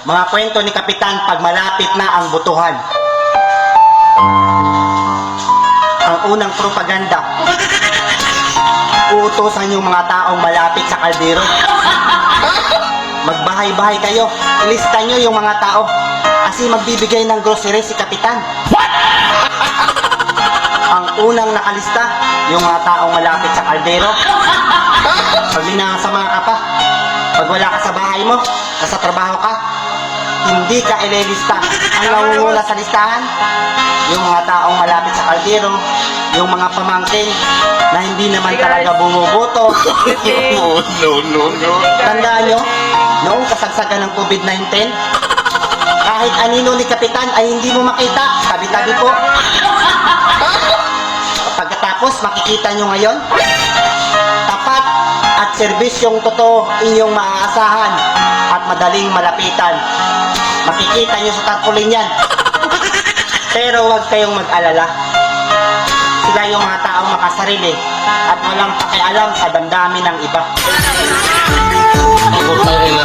Mga kwento ni Kapitan pag malapit na ang botohan. Ang unang propaganda. Uutusan yung mga taong malapit sa kaldero. Magbahay-bahay kayo. Ilista nyo yung mga tao. Kasi magbibigay ng grocery si Kapitan. Ang unang nakalista, yung mga taong malapit sa kaldero. Pag minasama ka pa, pag wala ka sa bahay mo, nasa trabaho ka, hindi ka ililista. Ang nangunguna sa listahan, yung mga taong malapit sa kaldero, yung mga pamangkin na hindi naman talaga bumuboto. No. Tandaan nyo, noong kasagsagan ng COVID-19, kahit anino ni Kapitan ay hindi mo makita, tabi-tabi po. Pagkatapos, makikita nyo ngayon, tapat at serbisyong totoo inyong maaasahan at madaling malapitan. Makikita nyo sa tarpaulin yan. Pero huwag kayong mag-alala. Sila yung mga taong makasarili at walang pakialam sa damdamin ng iba. Ako tayo na.